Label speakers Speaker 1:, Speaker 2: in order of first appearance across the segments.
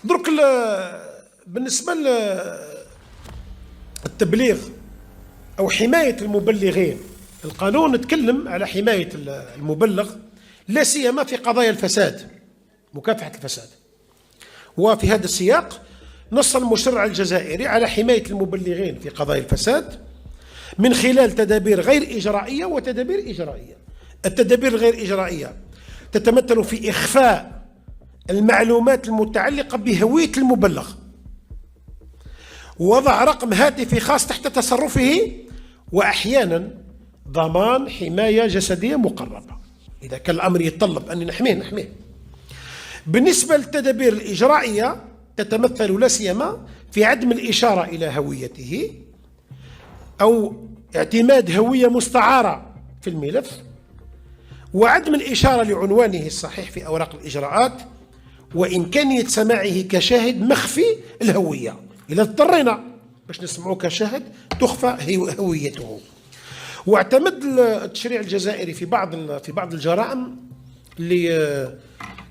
Speaker 1: درك بالنسبة للتبليغ أو حماية المبلغين، القانون نتكلم على حماية المبلغ لا سيما في قضايا الفساد، مكافحة الفساد. وفي هذا السياق نص المشرع الجزائري على حماية المبلغين في قضايا الفساد من خلال تدابير غير إجرائية وتدابير إجرائية. التدابير الغير إجرائية تتمثل في إخفاء المعلومات المتعلقة بهوية المبلغ، ووضع رقم هاتفي خاص تحت تصرفه، وأحيانا ضمان حماية جسدية مقربة إذا كان الأمر يتطلب أن نحميه. بالنسبة للتدابير الإجرائية تتمثل لا سيما في عدم الإشارة إلى هويته أو اعتماد هوية مستعارة في الملف، وعدم الإشارة لعنوانه الصحيح في أوراق الإجراءات، وإمكانية سماعه كشاهد مخفي الهوية إذا اضطرينا باش نسمعه كشاهد تخفى هويته. واعتمد التشريع الجزائري في بعض الجرائم اللي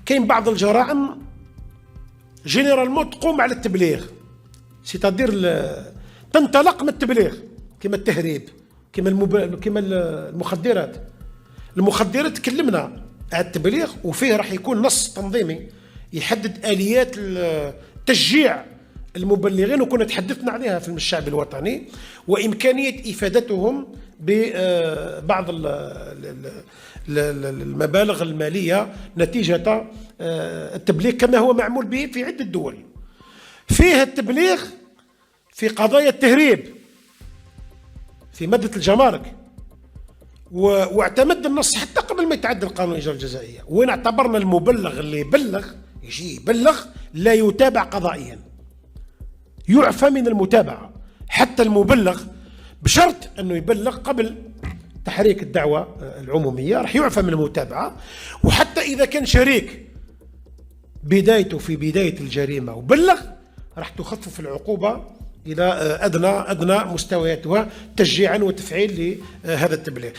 Speaker 1: كاين بعض الجرائم جينيرالمون تقوم على التبليغ، سيتادير تنطلق من التبليغ، كما التهريب، كما المخدرات تكلمنا على التبليغ، وفيه راح يكون نص تنظيمي يحدد آليات تشجيع المبلغين، وكنا تحدثنا عليها في الشعب الوطني، وإمكانية إفادتهم ببعض المبالغ المالية نتيجة التبليغ كما هو معمول به في عدة دول. فيه التبليغ في قضايا التهريب في مادة الجمارك، واعتمد النص حتى قبل ما يتعدل القانون الإجراء الجزائية، وين اعتبرنا المبلغ اللي يجي يبلغ لا يتابع قضائيا، يعفى من المتابعة. حتى المبلغ بشرط أنه يبلغ قبل تحريك الدعوة العمومية راح يعفى من المتابعة. وحتى إذا كان شريك بدايته في بداية الجريمة وبلغ راح تخفف العقوبة إلى أدنى مستوياتها تشجيعا وتفعيل لهذا التبليغ.